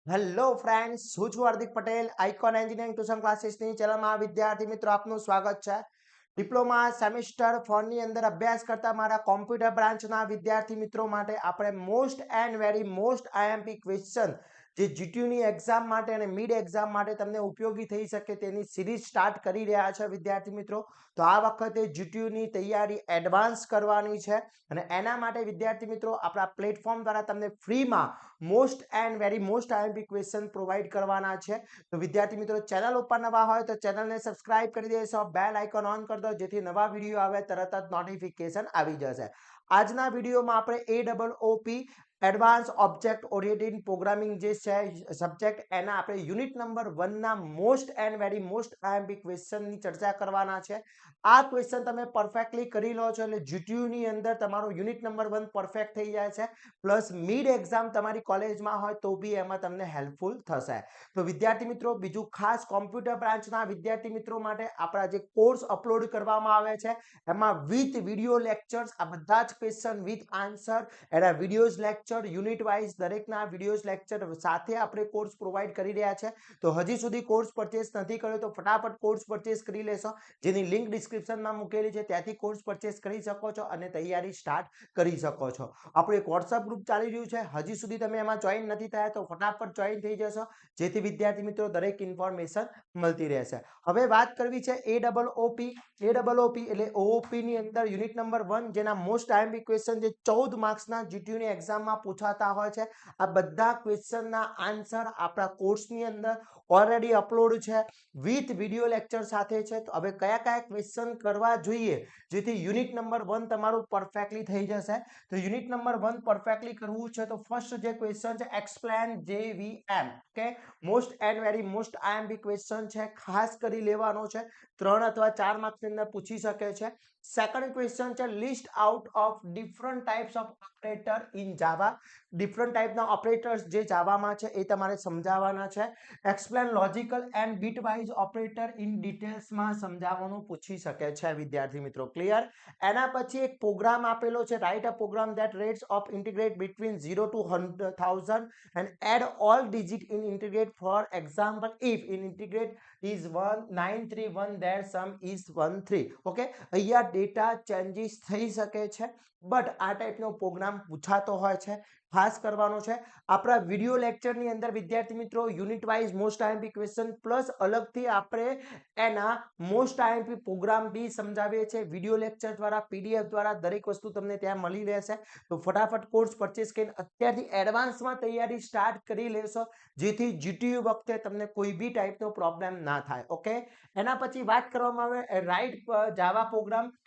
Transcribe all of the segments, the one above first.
Hello friends, હું છું Hardik Patel. Icon engineering tuition ક્લાસીસની ચેનલમાં વિદ્યાર્થી મિત્રો આપનું સ્વાગત છે. ડિપ્લોમા સેમિસ્ટર 4 ની અંદર અભ્યાસ કરતા મારા કોમ્પ્યુટર બ્રાન્ચના વિદ્યાર્થી મિત્રો માટે આપણે most and very most IMP question જે જીટીયુની એક્ઝામ માટે અને મિડ એક્ઝામ માટે તમને ઉપયોગી થઈ શકે તેની સિરીઝ સ્ટાર્ટ કરી રહ્યા છે વિદ્યાર્થી મિત્રો. તો આ વખતે જીટીયુની તૈયારી એડવાન્સ કરવાની છે અને એના માટે વિદ્યાર્થી મિત્રો આપણા પ્લેટફોર્મ દ્વારા તમને ફ્રીમાં most and very most IMP question provide કરવાના છે. તો વિદ્યાર્થી મિત્રો ચેનલ ઉપર નવા હોય તો ચેનલને સબસ્ક્રાઇબ કરી દેશો, બેલ આઇકોન ઓન કરી દો જેથી નવા વિડીયો આવે તરત જ નોટિફિકેશન આવી જશે. આજના વિડીયોમાં આપણે AOOP advance object oriented programming જે છે સબ્જેક્ટ એના આપણે યુનિટ નંબર 1 ના most and very most IMP ક્વેશ્ચનની ચર્ચા કરવાના છે. આ ક્વેશ્ચન તમે પરફેક્ટલી કરી લો છો એટલે જીટીયુની અંદર તમારો યુનિટ નંબર 1 પરફેક્ટ થઈ જાય છે, પ્લસ મિડ એક્ઝામ તમારી કોલેજમાં હોય તો બી એમાં તમને હેલ્પફુલ થશે. તો વિદ્યાર્થી મિત્રો બીજું ખાસ કોમ્પ્યુટર બ્રાન્ચના વિદ્યાર્થી મિત્રો માટે આપણા જે કોર્સ અપલોડ કરવામાં આવે છે એમાં વિથ વિડીયો લેક્ચર્સ આ બધા જ ક્વેશ્ચન વિથ આન્સર એના વિડીયોઝ લેક્ચર યુનિટ વાઇઝ દરેકના વિડીયોઝ લેક્ચર સાથે આપણે કોર્સ પ્રોવાઈડ કરી રહ્યા છે. તો હજી સુધી કોર્સ પરચેસ નથી કર્યો તો ફટાફટ કોર્સ પરચેસ કરી લેશો, જેની લિંક ડિસ્ક્રિપ્શનમાં મૂકેલી છે, ત્યાંથી કોર્સ પરચેસ કરી શકો છો અને તૈયારી સ્ટાર્ટ કરી શકો છો. આપણું એક વોટ્સઅપ ગ્રુપ ચાલી રહ્યું છે, હજી સુધી તમે એમાં જોઈન નથી થયા તો ફટાફટ જોઈન થઈ જશો જેથી વિદ્યાર્થી મિત્રો દરેક ઇન્ફોર્મેશન મળતી રહેશે. હવે વાત કરવી છે AOOP એટલે ઓઓપી ની અંદર યુનિટ નંબર 1 જેના મોસ્ટ આઈએમપી ક્વેશ્ચન જે 14 માર્ક્સના જીટીયુની એક્ઝામમાં પૂછાતા હોય છે. આ બધા ક્વેશ્ચનના આન્સર આપણા કોર્સની અંદર ઓલરેડી અપલોડ છે વિથ વિડીયો લેક્ચર સાથે છે. તો હવે કયા કયા ક્વેશ્ચન કરવા જોઈએ જેથી યુનિટ નંબર 1 તમારું પરફેક્ટલી થઈ જશે. તો યુનિટ નંબર 1 પરફેક્ટલી કરવું છે તો ફર્સ્ટ જે ક્વેશ્ચન છે explain JVM, okay, most and very most IMP question છે, ખાસ કરી લેવાનો છે. 3 અથવા 4 માર્ક્સની અંદર પૂછી શકે છે. સેકન્ડ ક્વેશ્ચન છે list out of different types of operator in Java. Different ટાઈપના ઓપરેટર્સ જે જાવામાં છે એ તમારે સમજાવવાના છે. Explain logical and bitwise operator in ડિટેલ્સમાં સમજાવવાનું પૂછી શકે છે વિદ્યાર્થી મિત્રો. ક્લિયર? એના પછી એક પ્રોગ્રામ આપેલો છે, write a program that rates of integrate between 0 to 1000 and add all digit in integrate. For example, if in integrate is 1931 their sum is 13. Okay, અહીંયા ડેટા ચેન્જીસ થઈ શકે છે બટ આ ટાઈપનો પ્રોગ્રામ પૂછાતો હોય છે, ખાસ કરવાનો છે. આપણા વિડીયો લેક્ચરની અંદર વિદ્યાર્થી મિત્રો unit wise most IMP question plus અલગથી આપણે એના મોસ્ટ આઈએમપી પ્રોગ્રામ બી સમજાવીએ છીએ વિડીયો લેક્ચર દ્વારા, પીડીએફ દ્વારા દરેક વસ્તુ તમને ત્યાં મળી રહેશે. તો ફટાફટ કોર્સ પરચેસ કરીને અત્યારથી એડવાન્સમાં તૈયારી સ્ટાર્ટ કરી લેશો જેથી જીટીયુ વખતે તમને કોઈ બી ટાઈપનો પ્રોબ્લેમ ના થાય. ઓકે, એના પછી વાત કરવામાં આવે રાઇટ જાવા પ્રોગ્રામ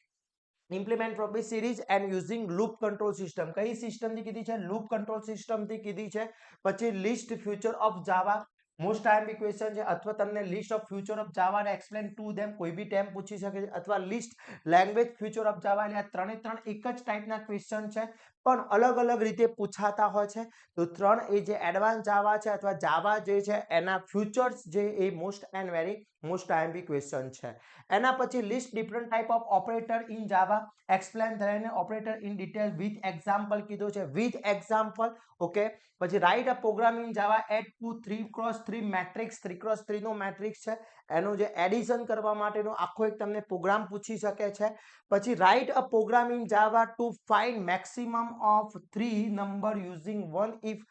ઇમ્પ્લિમેન્ટ પ્રોપી series and using loop control system. કઈ સિસ્ટમથી કીધી છે? લૂપ કંટ્રોલ સિસ્ટમથી કીધી છે. પછી list future of Java most IMP question છે, અથવા તમને list of future of Java ને એક્સપ્લેન ટુ ધેમ કોઈ બી ટેમ પૂછી શકે છે, અથવા list language future of Java. એટલે આ ત્રણે ત્રણ એક જ ટાઈપના ક્વેશ્ચન છે પણ અલગ અલગ રીતે પૂછાતા હોય છે. તો 3 એ જે એડવાન્સ જાવા છે અથવા જાવા જે છે એના ફ્યુચર્સ જે એ most and very most IMP question છે. એના પછી list different type of operator in Java, explain થઈને operator in detail with example કીધું છે, વિથ એક્ઝામ્પલ. ઓકે, પછી write a program in Java add two 3x3 matrix. 3x3 નો matrix છે એનું જે એડિશન કરવા માટેનો આખો એક તમને પ્રોગ્રામ પૂછી શકે છે. પછી write a program in Java to find maximum of 3 number using one if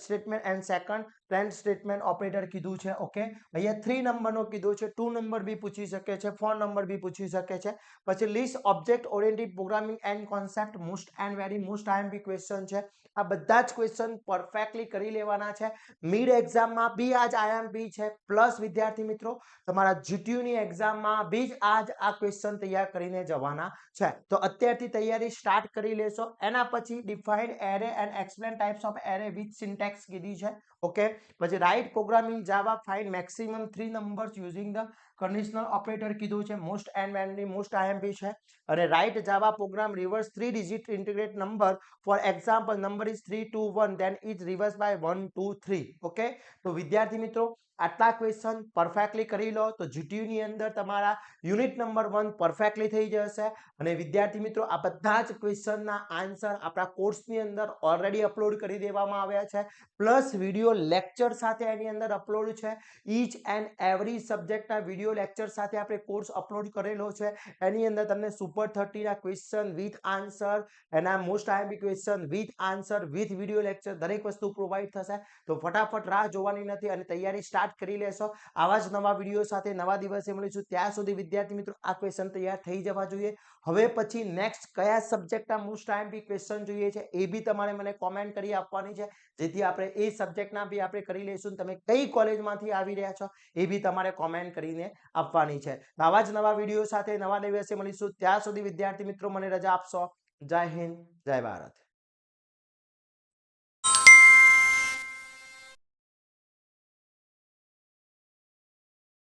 statement and second trend statement operator કીધું છે. ઓકે, અહીંયા 3 નંબરનો કીધું છે, 2 નંબર બી પૂછી શકે છે, 4 નંબર બી પૂછી શકે છે. પછી list object oriented programming and concept most and very most IMP question છે. આ બધા જ ક્વેશ્ચન પરફેક્ટલી કરી લેવાના છે. મિડ એક્ઝામમાં બી આજ આઈએમપી છે, પ્લસ વિદ્યાર્થી મિત્રો તમારા જીટીયુની એક્ઝામમાં બી જ આ ક્વેશ્ચન તૈયાર કરીને જવાના છે. તો અત્યારથી તૈયારી સ્ટાર્ટ કરી લેશો. એના પછી defined array and explain types of array with syntax કીધી છે. ઓકે, પછી write program in Java find maximum 3 numbers using the conditional operator કીધું છે, most and very most IMP છે. અને write Java program reverse 3 digit integrate number. For example number is 3 2 1 then is reversed by 1 2 3. Okay, તો વિદ્યાર્થી મિત્રો આટલા question perfectly કરી લો તો જીટીયુ ની અંદર તમારા યુનિટ નંબર 1 પરફેક્ટલી થઈ જશે અને વિદ્યાર્થી મિત્રો આ બધા જ ક્વેશ્ચનના આન્સર આપણા કોર્સની અંદર ઓલરેડી અપલોડ કરી દેવામાં આવ્યા છે પ્લસ વિડિયો લેક્ચર સાથે એની અંદર અપલોડ છે ઈચ એન્ડ એવરી સબ્જેક્ટના વિડિયો લેક્ચર સાથે આપણે કોર્સ અપલોડ કરેલો છે એની અંદર તમને સુપર 30 ના ક્વેશ્ચન વિથ આન્સર એના most IMP question with answer with video lecture દરેક વસ્તુ પ્રોવાઈડ થશે તો ફટાફટ રાહ જોવાની નથી અને તૈયારી સ્ટાર્ટ કરી લેશો આવા જ નવા વિડીયો સાથે નવા દિવસે મળીશું ત્યાં સુધી વિદ્યાર્થી મિત્રો આ ક્વેશ્ચન તૈયાર થઈ જવા જોઈએ હવે પછી નેક્સ્ટ કયા સબ્જેક્ટના મોસ્ટ આઈએમપી ક્વેશ્ચન જોઈએ છે એ બી તમારે મને કોમેન્ટ કરી આપવાની છે જેથી આપણે એ સબ્જેક્ટના બી આપણે કરી લઈશું તમે કઈ કોલેજમાંથી આવી રહ્યા છો એ બી તમારે કોમેન્ટ કરીને આપવાની છે આવા જ નવા વિડીયો સાથે નવા દિવસે મળીશું ત્યાં સુધી વિદ્યાર્થી મિત્રો મને રજા આપશો જય હિન્દ જય ભારત